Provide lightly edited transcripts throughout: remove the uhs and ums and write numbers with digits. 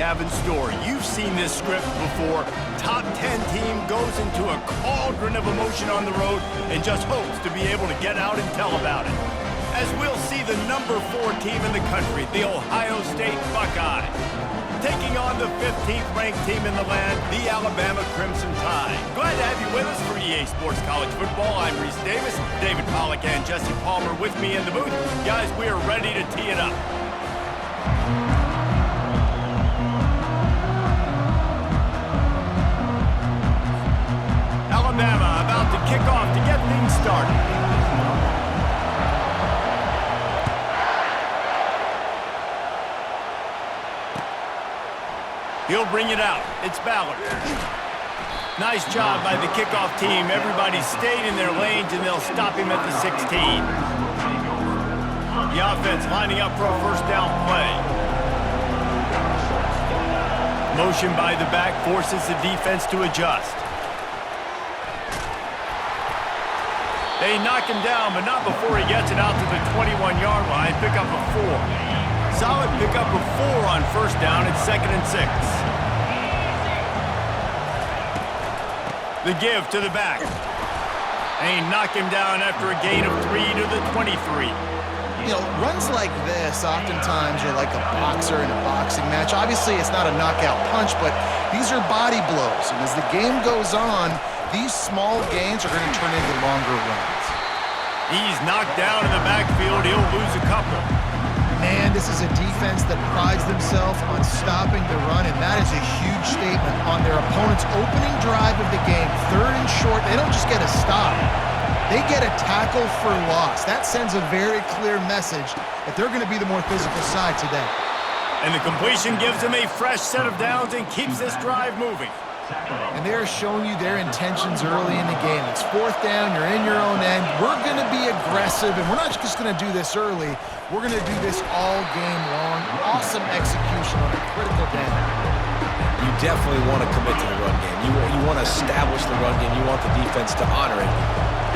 have in store. You've seen this script before. Top 10 team goes into a cauldron of emotion on the road and just hopes to be able to get out and tell about it. As we'll see the number 4 team in the country, the Ohio State Buckeyes, taking on the 15th ranked team in the land, the Alabama Crimson Tide. Glad to have you with us for EA Sports College Football. I'm Reese Davis, David Pollack and Jesse Palmer with me in the booth. Guys, we are ready to tee it up. Alabama about to kick off to get things started. He'll bring it out. It's Ballard. Nice job by the kickoff team. Everybody stayed in their lanes, and they'll stop him at the 16. The offense lining up for a first down play. Motion by the back forces the defense to adjust. They knock him down, but not before he gets it out to the 21-yard line. Pick up a 4. Solid pickup of 4 on first down. It's 2nd and 6. The give to the back. And he knocked him down after a gain of 3 to the 23. You know, runs like this oftentimes are like a boxer in a boxing match. Obviously, it's not a knockout punch, but these are body blows. And as the game goes on, these small gains are going to turn into longer runs. He's knocked down in the backfield. He'll lose a couple. Man, this is a defense that prides themselves on stopping the run, and that is a huge statement on their opponent's opening drive of the game. 3rd and short, they don't just get a stop. They get a tackle for loss. That sends a very clear message that they're going to be the more physical side today. And the completion gives them a fresh set of downs and keeps this drive moving. And they're showing you their intentions early in the game. It's 4th down, you're in your own end. We're going to be aggressive, and we're not just going to do this early. We're going to do this all game long. Awesome execution on a critical down. You definitely want to commit to the run game. You want to establish the run game. You want the defense to honor it.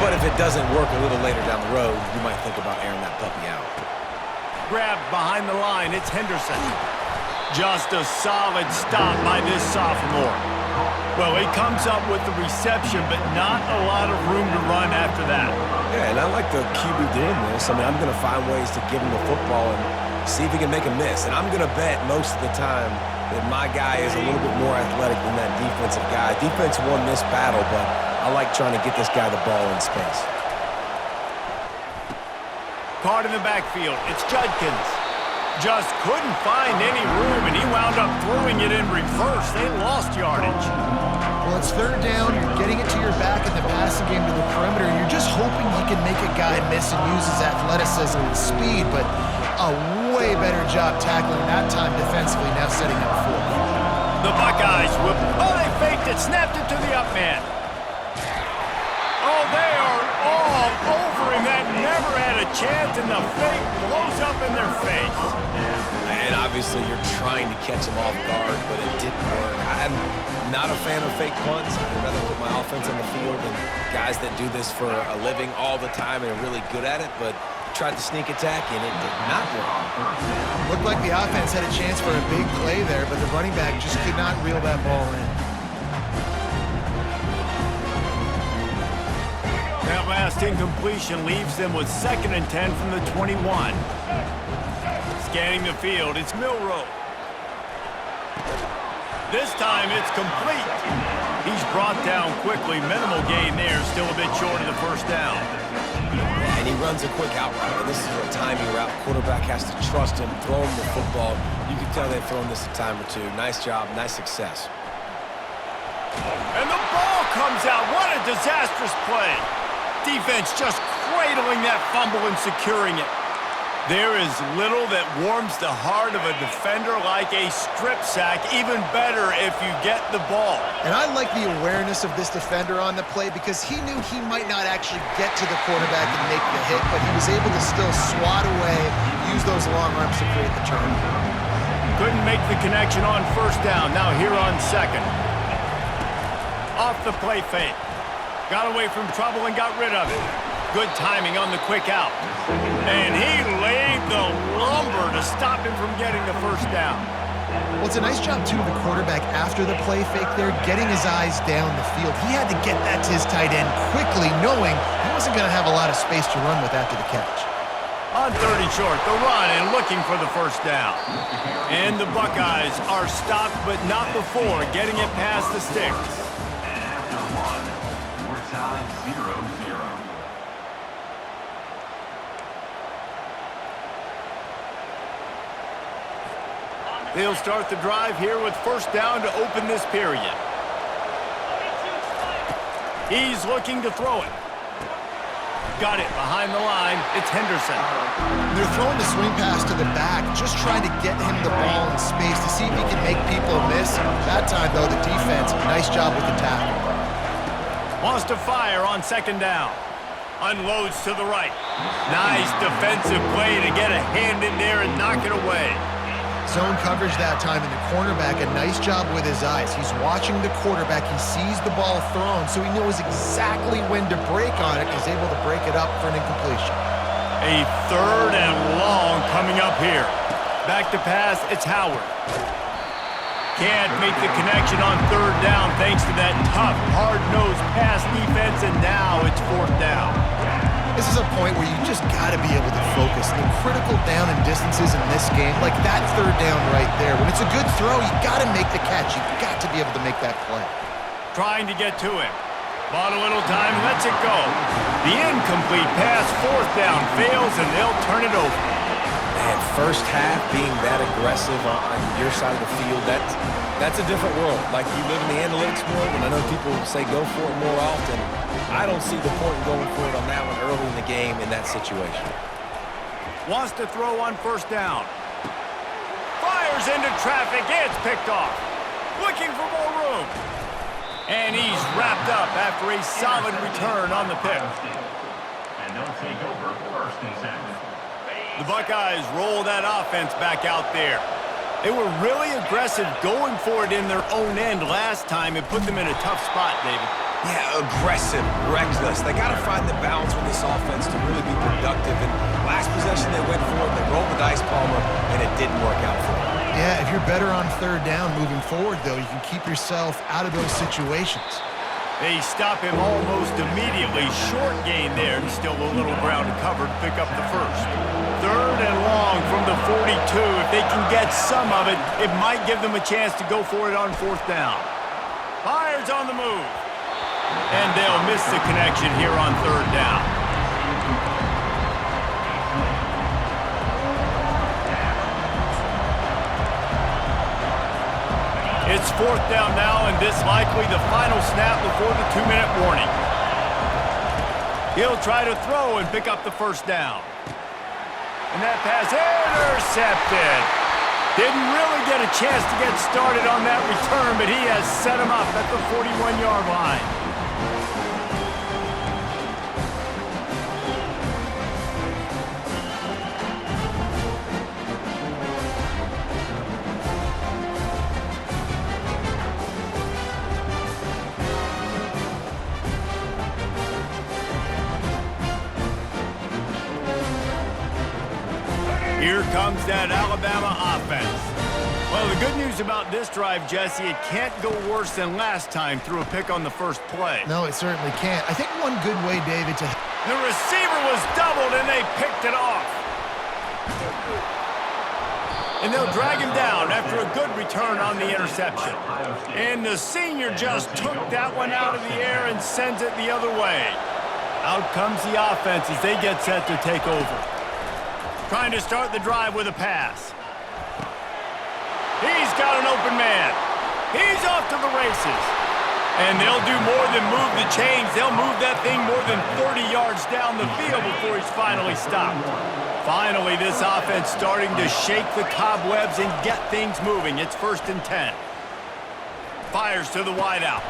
But if it doesn't work a little later down the road, you might think about airing that puppy out. Grabbed behind the line, it's Henderson. Just a solid stop by this sophomore. Well, he comes up with the reception, but not a lot of room to run after that. Yeah, and I like the QB doing this. I mean, I'm going to find ways to give him the football and see if he can make a miss. And I'm going to bet most of the time that my guy is a little bit more athletic than that defensive guy. Defense won this battle, but I like trying to get this guy the ball in space. Caught in the backfield. It's Judkins. Just couldn't find any room, and he wound up throwing it in reverse. They lost yardage. Well, it's 3rd down. You're getting it to your back in the passing game to the perimeter. You're just hoping he can make a guy miss and use his athleticism and speed, but a way better job tackling that time defensively, now setting up 4th. The Buckeyes will... Oh, they faked it, snapped it to the up man. Oh, they are all over him. That never had a chance, and the fake blows up in their face. And obviously you're trying to catch him off guard, but it didn't work. I'm not a fan of fake punts. I'd rather put my offense on the field than guys that do this for a living all the time and are really good at it, but tried to sneak attack, and it did not work. Looked like the offense had a chance for a big play there, but the running back just could not reel that ball in. That last incompletion leaves them with 2nd and 10 from the 21. Scanning the field, it's Milroe. This time it's complete. He's brought down quickly. Minimal gain there, still a bit short of the first down. And he runs a quick out route. And this is a timing route. Quarterback has to trust him, throw him the football. You can tell they've thrown this a time or two. Nice job, nice success. And the ball comes out. What a disastrous play. Defense just cradling that fumble and securing it. There is little that warms the heart of a defender like a strip sack. Even better if you get the ball. And I like the awareness of this defender on the play because he knew he might not actually get to the quarterback and make the hit, but he was able to still swat away, use those long arms to create the turnover. Couldn't make the connection on first down. Now here on 2nd. Off the play fake. Got away from trouble and got rid of it. Good timing on the quick out. And he laid the lumber to stop him from getting the first down. Well, it's a nice job, too, of the quarterback after the play fake there, getting his eyes down the field. He had to get that to his tight end quickly, knowing he wasn't going to have a lot of space to run with after the catch. On 30 short, the run and looking for the first down. And the Buckeyes are stopped, but not before getting it past the sticks. And after one, we're tied 0-0. They'll start the drive here with first down to open this period. He's looking to throw it. Got it behind the line. It's Henderson. They're throwing the swing pass to the back, just trying to get him the ball in space to see if he can make people miss. That time, though, the defense, nice job with the tackle. Wants to fire on second down. Unloads to the right. Nice defensive play to get a hand in there and knock it away. Zone coverage that time, and the cornerback, a nice job with his eyes. He's watching the quarterback. He sees the ball thrown, so he knows exactly when to break on it. He's able to break it up for an incompletion. A third and long coming up here. Back to pass, it's Howard. Can't make the connection on third down thanks to that tough, hard-nosed pass defense, and now it's fourth down. This is a point where you just got to be able to focus. The critical down and distances in this game, like that third down right there. When it's a good throw, you got to make the catch. You got to be able to make that play. Trying to get to him. Bought a little time, lets it go. The incomplete pass, fourth down, fails, and they'll turn it over. Man, first half being that aggressive on your side of the field, that's a different world. Like, you live in the analytics world, and I know people say go for it more often. I don't see the point in going for it on that one early in the game in that situation. Wants to throw on first down. Fires into traffic. It's picked off. Looking for more room. And he's wrapped up after a solid return on the pick. And they'll take over first and second. The Buckeyes roll that offense back out there. They were really aggressive going for it in their own end last time. It put them in a tough spot, David. Yeah, aggressive, reckless. They got to find the balance with this offense to really be productive. And last possession, they went for it. They rolled the dice, Palmer, and it didn't work out for them. Yeah, if you're better on third down moving forward, though, you can keep yourself out of those situations. They stop him almost immediately. Short gain there, and still a little ground to cover to pick up the first. Third and long from the 42. If they can get some of it, it might give them a chance to go for it on fourth down. Fires on the move. And they'll miss the connection here on third down. It's fourth down now, and this likely the final snap before the 2-minute warning. He'll try to throw and pick up the first down. And that pass intercepted. Didn't really get a chance to get started on that return, but he has set him up at the 41-yard line. Here comes that Alabama offense. Well, the good news about this drive, Jesse, it can't go worse than last time through a pick on the first play. No, it certainly can't. I think one good way, David, to... The receiver was doubled, and they picked it off. And they'll drag him down after a good return on the interception. And the senior just took that one out of the air and sends it the other way. Out comes the offense as they get set to take over. Trying to start the drive with a pass. He's got an open man. He's off to the races. And they'll do more than move the chains. They'll move that thing more than 30 yards down the field before he's finally stopped. Finally, this offense starting to shake the cobwebs and get things moving. It's 1st and 10. Fires to the wideout.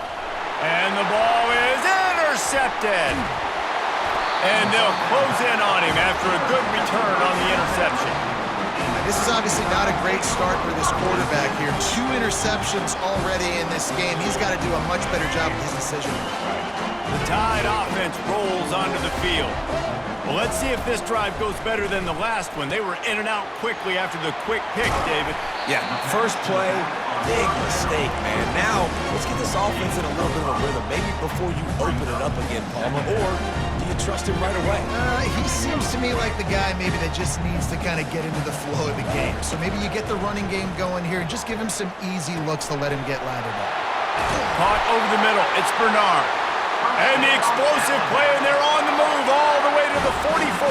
And the ball is intercepted. And they'll close in on him after a good return on the interception. This is obviously not a great start for this quarterback here. 2 interceptions already in this game. He's got to do a much better job with his decision. The Tide offense rolls onto the field. Well, let's see if this drive goes better than the last one. They were in and out quickly after the quick pick, David. Yeah, first play, big mistake, man. Now, let's get this offense in a little bit of a rhythm. Maybe before you open it up again, Palmer, or do you trust him right away? He seems to me like the guy maybe that just needs to kind of get into the flow of the game. So maybe you get the running game going here and just give him some easy looks to let him get lathered up. Caught over the middle. It's Bernard. And the explosive play, and they're on the move all the way to the 44.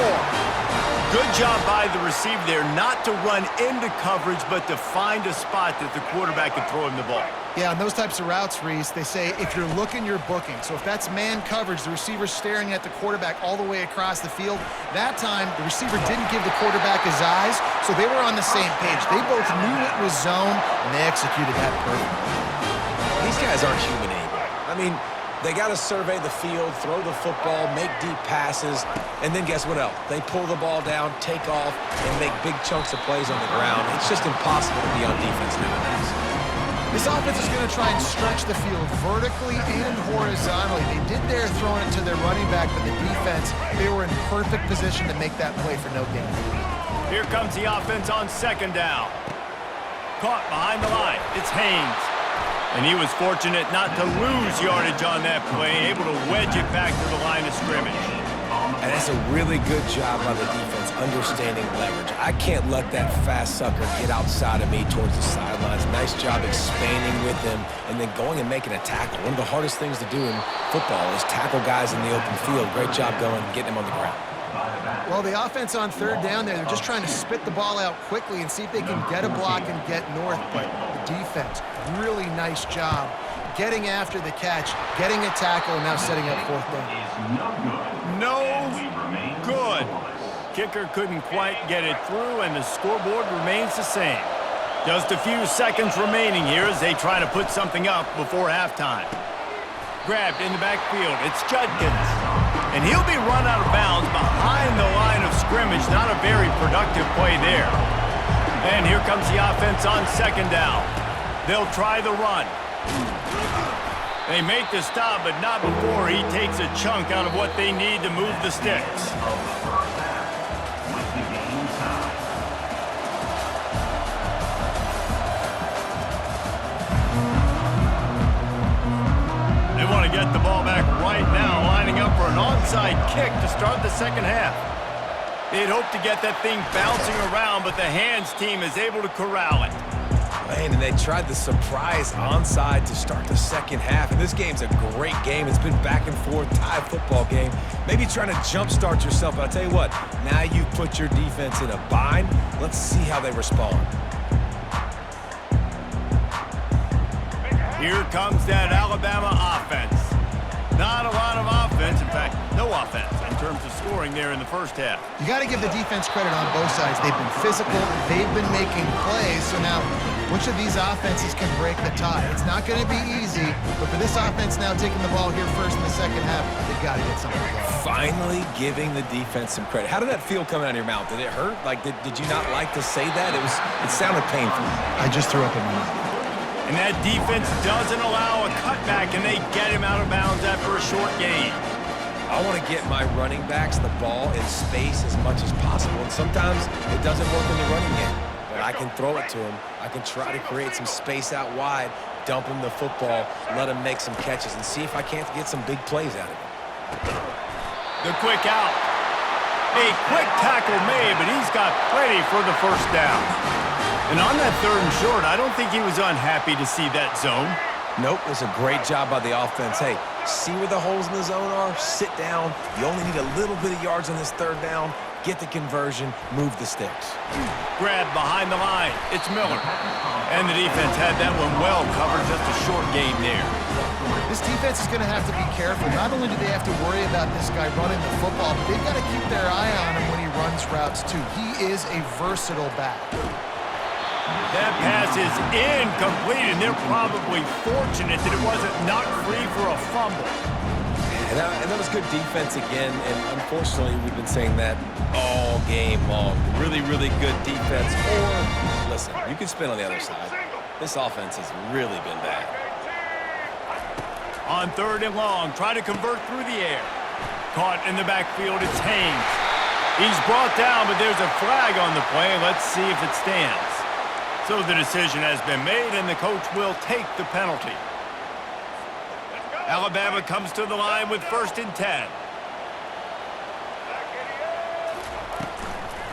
Good job by the receiver there not to run into coverage, but to find a spot that the quarterback can throw him the ball. Yeah, on those types of routes, Reese, they say if you're looking, you're booking. So if that's man coverage, the receiver's staring at the quarterback all the way across the field. That time, the receiver didn't give the quarterback his eyes, so they were on the same page. They both knew it was zone, and they executed that perfectly. These guys aren't human anymore. I mean, they got to survey the field, throw the football, make deep passes, and then guess what else? They pull the ball down, take off, and make big chunks of plays on the ground. It's just impossible to be on defense nowadays. This offense is going to try and stretch the field vertically and horizontally. They did their throwing it to their running back, but the defense, they were in perfect position to make that play for no gain. Here comes the offense on second down. Caught behind the line. It's Haynes. And he was fortunate not to lose yardage on that play, able to wedge it back to the line of scrimmage. And that's a really good job by the defense, understanding leverage. I can't let that fast sucker get outside of me towards the sidelines. Nice job expanding with him and then going and making a tackle. One of the hardest things to do in football is tackle guys in the open field. Great job going and getting him on the ground. Well, the offense on third down there, they're just trying to spit the ball out quickly and see if they can get a block and get north. But the defense, really nice job getting after the catch, getting a tackle, and now setting up fourth down. No good. Kicker couldn't quite get it through, and the scoreboard remains the same. Just a few seconds remaining here as they try to put something up before halftime. Grabbed in the backfield. It's Judkins. And he'll be run out of bounds behind the line of scrimmage. Not a very productive play there. And here comes the offense on second down. They'll try the run. They make the stop, but not before he takes a chunk out of what they need to move the sticks. They want to get the ball back right now, lining up for an onside kick to start the second half. They'd hoped to get that thing bouncing around, but the hands team is able to corral it. Man, and they tried the surprise onside to start the second half. And this game's a great game. It's been back and forth, tie football game. Maybe trying to jumpstart yourself, but I'll tell you what, now you've put your defense in a bind. Let's see how they respond. Here comes that Alabama offense. Not a lot of offense, in fact, no offense in terms of scoring there in the first half. You got to give the defense credit on both sides. They've been physical, they've been making plays, so now which of these offenses can break the tie? It's not going to be easy, but for this offense now taking the ball here first in the second half, they've got to get something going. Finally giving the defense some credit. How did that feel coming out of your mouth? Did it hurt? Like, did you not like to say that? It sounded painful. I just threw up in my mouth. And that defense doesn't allow a cutback, and they get him out of bounds after a short gain. I want to get my running backs the ball in space as much as possible, and sometimes it doesn't work in the running game. But I can throw it to him. I can try to create some space out wide, dump him the football, let him make some catches, and see if I can't get some big plays out of him. The quick out. A quick tackle made, but he's got plenty for the first down. And on that third and short, I don't think he was unhappy to see that zone. Nope, it was a great job by the offense. Hey, see where the holes in the zone are? Sit down. You only need a little bit of yards on this third down. Get the conversion, move the sticks. Grab behind the line. It's Miller. And the defense had that one well covered, just a short gain there. This defense is going to have to be careful. Not only do they have to worry about this guy running the football, but they've got to keep their eye on him when he runs routes too. He is a versatile back. That pass is incomplete, and they're probably fortunate that it wasn't knocked free for a fumble. And that was good defense again, and unfortunately we've been saying that all game long. Really, really good defense. Or, listen, you can spin on the other side. This offense has really been bad. On 3rd and long, try to convert through the air. Caught in the backfield, it's Haynes. He's brought down, but there's a flag on the play. Let's see if it stands. So the decision has been made, and the coach will take the penalty. Alabama comes to the line with 1st and 10.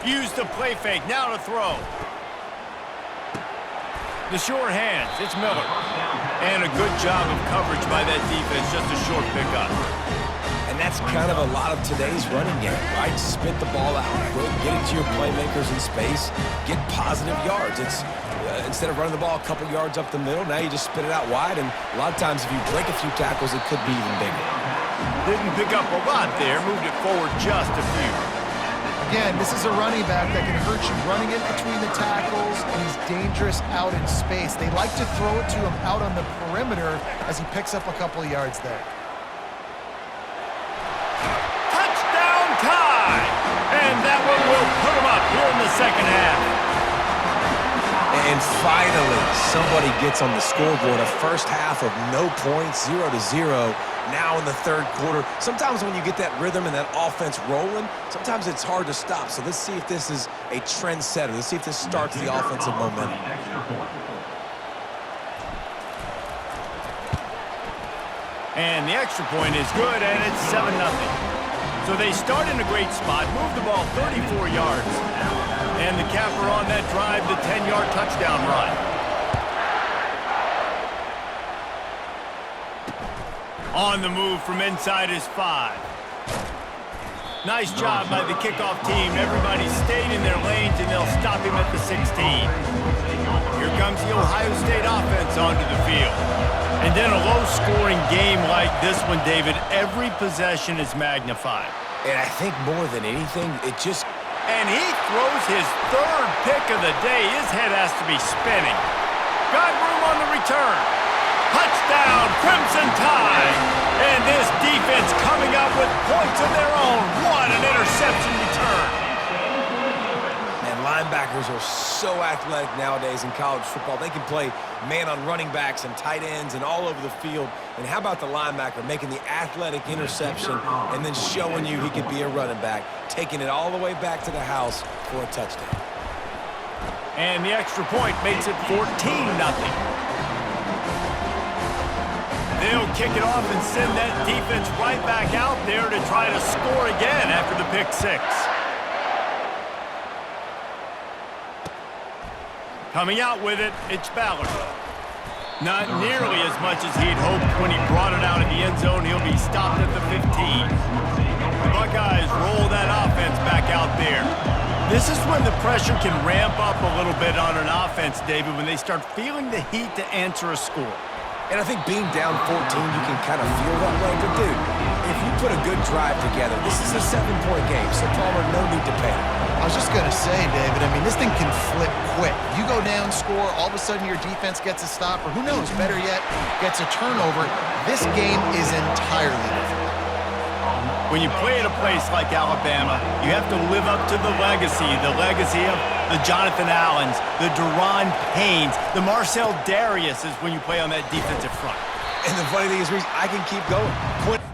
Use the play fake, now to throw. The short hands, it's Miller. And a good job of coverage by that defense, just a short pickup. And that's kind of a lot of today's running game, right? Spit the ball out quick, get it to your playmakers in space, get positive yards. It's instead of running the ball a couple yards up the middle, now you just spit it out wide, and a lot of times if you break a few tackles, it could be even bigger. Didn't pick up a lot there, moved it forward just a few. Again, this is a running back that can hurt you running in between the tackles, and he's dangerous out in space. They like to throw it to him out on the perimeter as he picks up a couple of yards there. Touchdown time! And that one will put him up here in the second half. And finally, somebody gets on the scoreboard. A first half of no points, 0-0. Now in the 3rd quarter. Sometimes when you get that rhythm and that offense rolling, sometimes it's hard to stop. So let's see if this is a trendsetter. Let's see if this starts the offensive momentum. And the extra point is good, and it's 7-0. So they start in a great spot, move the ball 34 yards. And the capper on that drive, the 10-yard touchdown run. On the move from inside his 5. Nice job by the kickoff team. Everybody stayed in their lanes, and they'll stop him at the 16. Here comes the Ohio State offense onto the field. And then a low-scoring game like this one, David, every possession is magnified. And I think more than anything, it just... And he throws his 3rd pick of the day. His head has to be spinning. Got room on the return. Touchdown, Crimson Tide. And this defense coming up with points of their own. What an interception return. And linebackers are so athletic nowadays in college football. They can play man on running backs and tight ends and all over the field. And how about the linebacker making the athletic interception and then showing you he could be a running back, taking it all the way back to the house for a touchdown. And the extra point makes it 14-0. They'll kick it off and send that defense right back out there to try to score again after the pick 6. Coming out with it, it's Ballard. Not nearly as much as he'd hoped when he brought it out of the end zone. He'll be stopped at the 15. The Buckeyes roll that offense back out there. This is when the pressure can ramp up a little bit on an offense, David, when they start feeling the heat to answer a score. And I think being down 14, you can kind of feel that way. But, dude, if you put a good drive together, this is a 7-point game. So, Palmer, no need to panic. I was just going to say, David, I mean, this thing can flip quick. You go down, score, all of a sudden your defense gets a stop, or who knows, better yet, gets a turnover. This game is entirely different. When you play at a place like Alabama, you have to live up to the legacy of the Jonathan Allens, the Deron Paynes, the Marcel Darius is when you play on that defensive front. And the funny thing is, Reese, I can keep going.